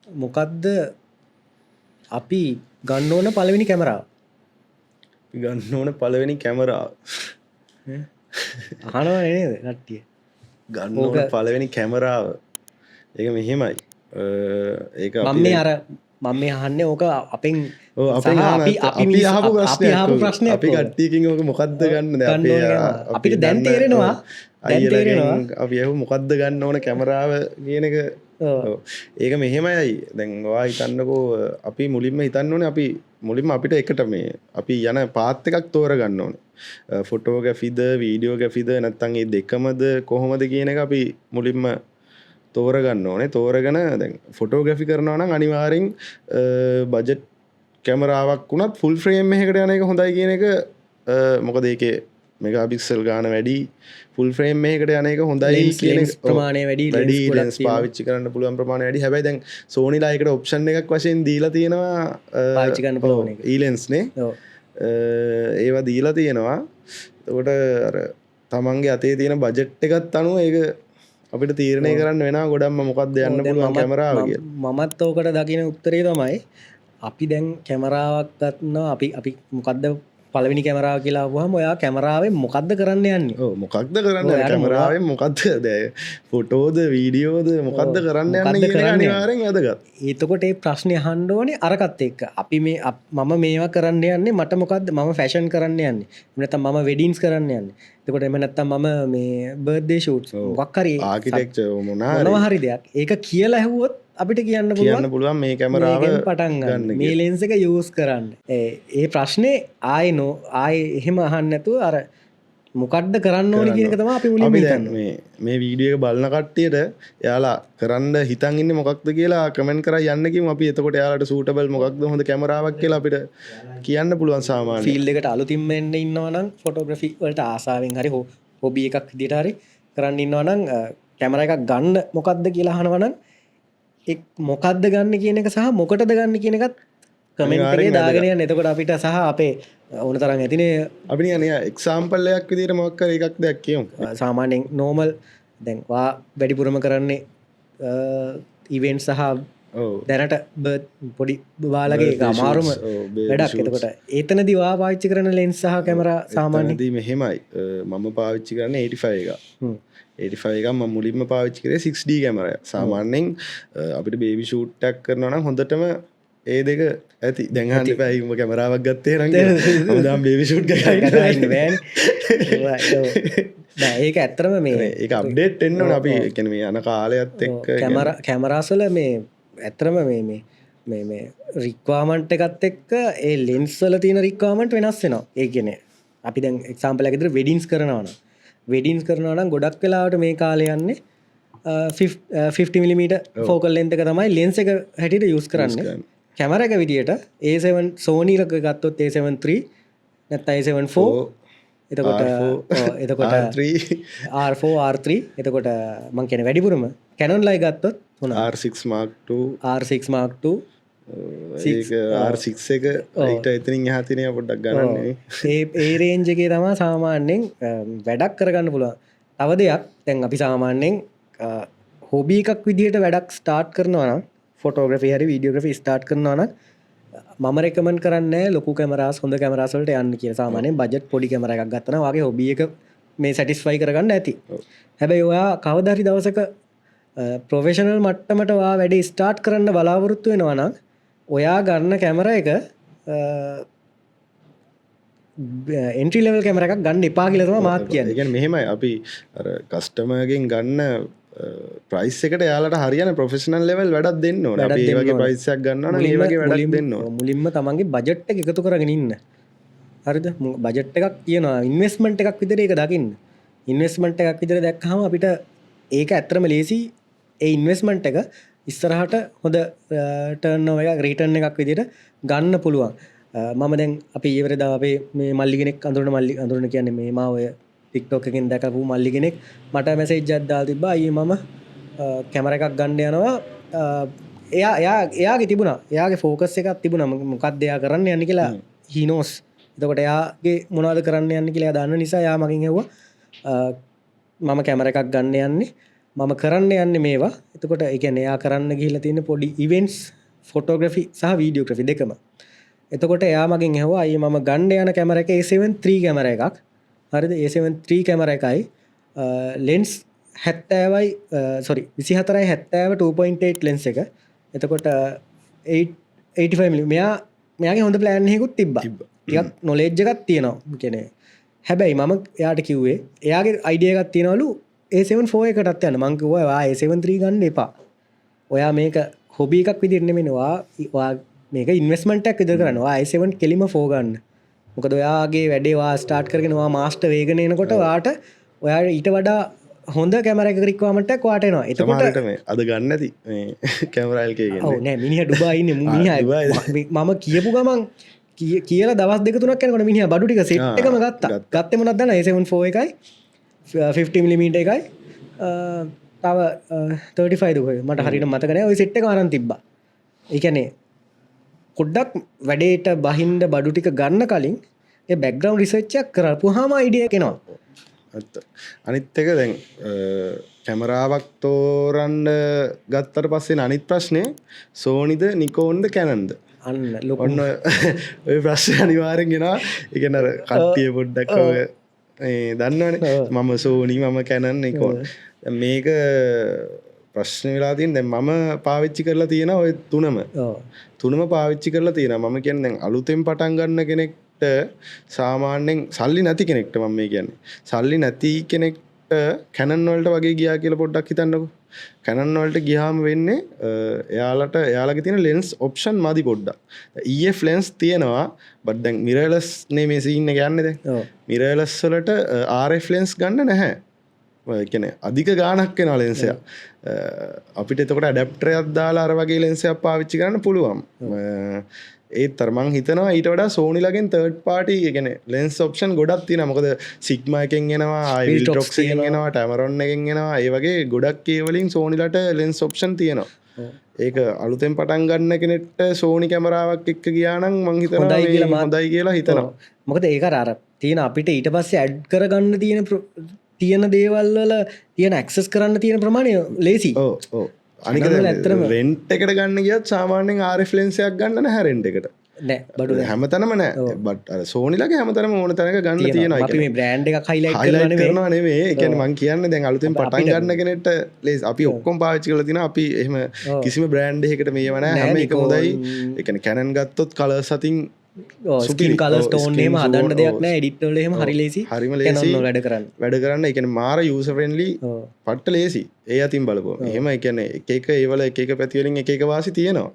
මොකක්ද අපි ගන්න ඕන පළවෙනි කැමරාව? ගන්න ඕන පළවෙනි කැමරාව අහනවා නේද කට්ටිය? ගන්න ඕන පළවෙනි කැමරාව ඒක මෙහෙමයි. ඒක මම මේ අර මම මේ අහන්නේ ඕක අපෙන් අපි අහපු ප්‍රශ්නයක් අපි කට්ටියකින් ඕක මොකක්ද ගන්න අපිට දැන් තේරෙනවා අපි ඇහු මොකක්ද ගන්න ඕන කැමරාව කියන එක. ඒක මෙහෙමයි. දැන් වා හිතන්නකෝ අපි මුලින්ම හිතන්න ඕනේ අපි මුලින්ම අපිට එකට මේ අපි යන පාත් එකක් තෝරගන්න ඕනේ. ෆොටෝග්‍රැෆිද වීඩියෝග්‍රැෆිද නැත්නම් මේ දෙකමද කොහොමද කියන එක අපි මුලින්ම තෝරගන්න ඕනේ. තෝරගෙන දැන් ෆොටෝග්‍රැෆි කරනවා නම් අනිවාර්යෙන් බජට් කැමරාවක් වුණත් ෆුල් ෆ්‍රේම් එකකට යන එක හොඳයි කියන එක. මොකද ඒකේ මෙගාපික්සල් ගාන වැඩි ෆුල් ෆ්‍රේම් එකකට යන එක හොඳයි කියන එක. ප්‍රමාණය වැඩි ලෙන්ස් පාවිච්චි කරන්න පුළුවන් ප්‍රමාණය වැඩි. හැබැයි දැන් සෝනිලා ඒකට ඔප්ෂන් එකක් වශයෙන් දීලා තියෙනවා පාවිච්චි කරන්න පුළුවන් එක. ඊලෙන්ස් නේ. ඒවා දීලා තියෙනවා. එතකොට අර තමන්ගේ අතේ තියෙන බජට් එකත් අනුව ඒක අපිට තීරණය කරන්න වෙනවා ගොඩක්ම මොකක්ද යන්න පුළුවන් කැමරාව කියලා. මමත් ඕකට දකින උත්තරේ තමයි අපි දැන් කැමරාවක් ගන්නවා අපි මොකද්ද පළවෙනි කැමරාව කියලා අහුවාම ඔයා කැමරාවෙන් මොකද්ද කරන්න යන්නේ? ඔව් මොකක්ද කරන්න කැමරාවෙන් මොකද්ද දැන් ෆොටෝද වීඩියෝද මොකක්ද කරන්න යන්නේ කියන අනිවාර්යෙන් වැදගත්. එතකොට මේ ප්‍රශ්නේ අහන්න ඕනේ අරකට එක්ක. අපි මේ මම මේවා කරන්න යන්නේ මට මොකද්ද මම ෆැෂන් කරන්න යන්නේ. එහෙම නැත්නම් මම වෙඩින්ස් කරන්න යන්නේ. එතකොට එහෙම නැත්නම් මම මේ බර්ත්ඩේ ෂූට්ස් මොකක් හරි ආකිටෙක්චර් මොනවා හරි දෙයක්. ඒක කියලා ඇහුවොත් අපිට කියන්න පුළුවන් මේ කැමරාව පටන් ගන්න මේ ලෙන්ස් එක යූස් කරන්න. ඒ ප්‍රශ්නේ ආයේ එහෙම අහන්න නැතුව අර මොකක්ද කරන්න ඕනේ කියන එක තමයි අපි මුලින්ම හිතන්නේ. මේ වීඩියෝ එක බලන කට්ටියට එයාලා කරන්න හිතන් ඉන්නේ මොකක්ද කියලා කමෙන්ට් කරලා යන්න කිව්වම අපි එතකොට එයාලට සූටබල් මොකක්ද හොඳ කැමරාවක් කියලා අපිට කියන්න පුළුවන්. සාමාන්‍ය ෆීල්ඩ් එකට අලුතින්ම එන්න ඉන්නවා නම් ෆොටෝග්‍රැෆි වලට ආසාවෙන් හරි හොබි එකක් විදිහට හරි කරන්න ඉන්නවා නම් කැමරා එකක් ගන්න මොකක්ද කියලා අහනවා නම් එක් මොකක්ද ගන්න කියන එක සහ මොකටද ගන්න කියන එකත් කමෙන්ට් එකේ දාගෙන යන්න. එතකොට අපිට සහ අපේ ඕන තරම් ඇතිනේ අපි නිකන් එක්සැම්පල් එකක් විදිහට මොකක් හරි එකක් දෙයක් කියමු. සාමාන්‍යයෙන් නෝමල් දැන් වා වැඩිපුරම කරන්නේ ඉවෙන්ට් සහ දැනට පොඩි බාලගේ අමාරුම වැඩක්. එතකොට ඒතනදී වා පාවිච්චි කරන ලෙන්ස් සහ කැමරා සාමාන්‍යයෙන් මෙහෙමයි. මම පාවිච්චි කරන්නේ 85 එක. 85 එකක් මම මුලින්ම පාවිච්චි කරේ 6D කැමරා. සාමාන්‍යයෙන් අපිට බේබි ෂූට් එකක් කරනවා නම් හොඳටම ඒ දෙක ඇති. දැන් අහන්න එපා ඊම කැමරාවක් ගත්තේ නම් මම දැන් බේබි ෂූට් ගන්න බෑ. ඒක ඇත්තටම මේ ඒක අප්ඩේට් වෙන්න ඕනේ. අපි කියන්නේ මේ යන කාලයත් එක්ක කැමරාස් වල මේ ඇත්තටම මේ රික්වයර්මන්ට් එකත් එක්ක ඒ ලෙන්ස් වල තියෙන රික්වයර්මන්ට් වෙනස් වෙනවා. ඒ කියන්නේ අපි දැන් එක්සැම්පල් එකක් විදිහට වෙඩින්ස් කරනවා නම් වෙඩින්ස් නම් ගොඩක් වෙලාවට මේ කාලේ යන්නේ 50mm ෆෝකල් ලෙන්ත් එක තමයි ලෙන්ස් එක හැටියට යූස් කරන්නේ. කැමරා එක විදියට A7 Sony එක ගත්තොත් A7 III නැත්නම් A7 IV එතකොට R4 R3 එතකොට මම කියන්නේ වැඩිපුරම Canon ලයි ගත්තොත් R6 Mark II R6 Mark II ඒක R6 එක ඊට එතනින් එහා තියෙන පොඩ්ඩක් ගන්නන්නේ. ඒ රේන්ජ් එකේ තමයි සාමාන්‍යයෙන් වැඩක් කරගන්න පුළුවන්. තව දෙයක් දැන් අපි සාමාන්‍යයෙන් හොබි එකක් විදිහට වැඩක් ස්ටාර්ට් කරනවා නම් ෆොටෝග්‍රැෆි හරි වීඩියෝග්‍රැෆි ස්ටාර්ට් කරනවා නම් මම රෙකමන්ඩ් කරන්නේ ලොකු කැමරාස් හොඳ කැමරාස් වලට යන්න කියලා. සාමාන්‍යයෙන් බජට් පොඩි කැමරා එකක් ගත්තා නම් වාගේ හොබි එක මේ සැටිස්ෆයි කරගන්න ඇති. හැබැයි ඔයා කවදා හරි දවසක ප්‍රොෆෙෂනල් මට්ටමට ඔයා වැඩේ ස්ටාර්ට් කරන්න බලාපොරොත්තු වෙනවා නම් ඔයා ගන්න කැමරා එක එන්ට්‍රි ලෙවල් කැමරා එකක් ගන්න එපා කියලා තමයි මාත් කියන්නේ. ඒ කියන්නේ මෙහෙමයි අපි අර කස්ටමර්ගෙන් ගන්න ප්‍රයිස් එකට යාලට හරියන ප්‍රොෆෙෂනල් ලෙවල් වැඩක් දෙන්න ඕනේ. අපි ඒ වගේ ප්‍රයිස් එකක් ගන්නවා නම් ඒ වගේ වැඩක් දෙන්න ඕනේ. මුලින්ම තමන්ගේ බජට් එක එකතු කරගෙන ඉන්න. හරිද? බජට් එකක් කියනවා ඉන්වෙස්ට්මන්ට් එකක් විදිහට ඒක දකින්න. ඉන්වෙස්ට්මන්ට් එකක් විදිහට දැක්කහම අපිට ඒක ඇත්තටම ලේසි. ඒ ඉන්වෙස්ට්මන්ට් එක ඉස්සරහට හොඳ ටර්න් ඕවර් එකක් රිටර්න් එකක් විදිහට ගන්න පුළුවන්. මම දැන් අපි ඊවරේදා අපේ මේ මල්ලි කෙනෙක් අඳුරන කියන්නේ මේ මා ඔය TikTok එකෙන් දැකපු මල්ලි කෙනෙක් මට මැසේජ් එකක් දාලා තිබ්බා. අයියේ මම කැමරා එකක් ගන්න යනවා. එයාගේ තිබුණා. එයාගේ ෆෝකස් එකක් තිබුණා. මොකක්ද එයා කරන්න යන්නේ කියලා he knows. එතකොට එයාගේ මොනවද කරන්න යන්නේ කියලා එයා දන්න නිසා එයා මගෙන් ඇහුවා මම කැමරා එකක් ගන්න යන්නේ මම කරන්න යන්න මේවා එතකොට එකන එයා කරන්න ගිහිලා තියෙන පොඩි ඉවෙන්ස් ෆොටෝග්‍රෆි සහ වීඩියෝග්‍රෆි දෙකම එතකොට එයා මගින් ඇහුවා අයි මම ගණ්ඩ යන කැමර එක A7 III කැමර එකක් හරිද A7 III කැමර එකයි ලෙන්ස් 70යි සොරි 24යි 70 2.8 ලෙන්ස් එක එතකොට 85 මෙයාගේ හොඳ ප්ලෑන් එකකුත් තිබ්බා ටිකක් නොලෙජ් එකක් තියෙනවා කියන්නේ හැබැයි මම එයාට කිව්වේ එයාගේ අයිඩියා එකක් තියනවලු A7 IV එකටත් යන්න මං කිව්වා ඔයා A7 III ගන්න එපා ඔයා මේක හොබි එකක් විදිහට නෙමෙයි ඔයා මේක ඉන්වෙස්ට්මන්ට් එකක් විතර කරන්න ඔයා A7 කෙලිම 4 ගන්න මොකද ඔයාගේ වැඩේ ඔයා ස්ටාර්ට් කරගෙන ඔයා මාස්ටර් වේගන එනකොට ඔයාට ඔයාට ඊට වඩා හොඳ කැමර එක රික්වයර්මන්ට් එකක් ඔයාට එනවා එතකොට මේ අද ගන්න නැති මේ කැමරා LK කියන්නේ ඔව් නෑ මිනිහා ඩුබායි ඉන්නේ මිනිහා මම කියපු ගමන් කියලා දවස් දෙක තුනක් යනකොට මිනිහා බඩු ටික සෙට් එකම ගත්තා ගත්තේ මොනවද දන්නවද A7 IV එකයි 50mm එකයි තව 35 දුක මට හරියට මතක නැහැ ওই සෙට් එක අරන් තිබ්බා ඒ කියන්නේ පොඩ්ඩක් වැඩේට බහින්ද බඩු ටික ගන්න කලින් ඒ බෑග්ග්‍රවුන්ඩ් රිසර්ච් එකක් කරපුවාම අයිඩියා එක එනවා අනිත් එක දැන් කැමරාවක් තෝරන්න ගත්තට පස්සේ අනිත් ප්‍රශ්නේ සෝනිද නිකෝන්ද කැනන්ද අන්න ඔන්න ඔය ප්‍රශ්නේ අනිවාර්යෙන් එනවා ඒ කියන්නේ අර කට්ටිය පොඩ්ඩක් ඔය දන්නවනේ මම සෝනි මම කැනන් නිකෝන් මේක ප්‍රශ්න වෙලා තියෙන දැන් මම පාවිච්චි කරලා තියෙන ඔය තුනම පාවිච්චි කරලා තියෙනවා මම කියන්නේ දැන් අලුතෙන් පටන් ගන්න කෙනෙක්ට සාමාන්‍යයෙන් සල්ලි නැති කෙනෙක්ට මම මේ කියන්නේ සල්ලි නැති කෙනෙක්ට කැනන් වලට වගේ ගියා කියලා පොඩ්ඩක් හිතන්නකෝ කැනන් වලට ගියාම වෙන්නේ එයාලගේ තියෙන ලෙන්ස් ඔප්ෂන් මදි පොඩ්ඩක් EF ලෙන්ස් තියෙනවා බට් දැන් මිරර්ලස් නේ මේ සීන් එක යන්නේ දැන් මිරර්ලස් වලට RF ලෙන්ස් ගන්න නැහැ කියන්නේ අධික ගාණක් වෙනවා ලෙන්ස් එක අපිට එතකොට ඇඩැප්ටරයක් දාලා අර වගේ ලෙන්ස් එකක් පාවිච්චි කරන්න පුළුවන් ඒත් අර මං හිතනවා ඊට වඩා සෝනිලගෙන් තර්ඩ් පාර්ටි කියන්නේ ලෙන්ස් ඔප්ෂන් ගොඩක් තියෙනවා මොකද සිග්මා එකෙන් එනවා අයිවිල්ටොක්ස් එකෙන් එනවා ටැමරොන් එකෙන් එනවා ඒ වගේ ගොඩක් ඒ වලින් සෝනිලට ලෙන්ස් ඔප්ෂන් තියෙනවා ඒක අලුතෙන් පටන් ගන්න කෙනෙක්ට සෝනි කැමරාවක් එක්ක ගියා නම් මං හිතනවා හොඳයි කියලා හිතනවා මොකද ඒක අර තියෙන අපිට ඊට පස්සේ ඇඩ් කරගන්න තියෙන දේවල් වල තියෙන ඇක්සස් කරන්න තියෙන ප්‍රමාණය ලේසි අනික රෙන්ට් එකට ගන්න ගියත් සාමාන්‍යයෙන් RF ලෙන්ස් එකක් ගන්න නැහැ රෙන්ට් එකට නෑ බඩු හැමතැනම නෑ බට් අර සෝනිලගේ හැමතැනම ඕන තැනක ගන්න තියෙනවා අපි මේ බ්‍රෑන්ඩ් එකක් හයිලයිට් කරනවා නෙමෙයි ඒ කියන්නේ මං කියන්නේ දැන් අලුතෙන් පටන් ගන්න කෙනෙක්ට අපි ඔක්කොම පාවිච්චි කරලා තිනවා අපි එහෙම කිසිම බ්‍රෑන්ඩ් එකකට මේව නෑ හැම එකම හොඳයි ඒ කියන්නේ Canon ගත්තොත් කලර්ස් අතින් ස්කින් කලර් ස්ටෝන් එහෙම හදන්න දෙයක් නෑ එඩිට් වල එහෙම හරි ලේසි හරිම ලේසි වැඩ කරන්න ඒ කියන්නේ මාර යූසර් ෆ්‍රෙන්ඩ්ලි පට්ට ලේසි ඒ අතින් බලපුවා එහෙම ඒ කියන්නේ එක එක ඒවල එක එක පැති වලින් එක එක වාසි තියෙනවා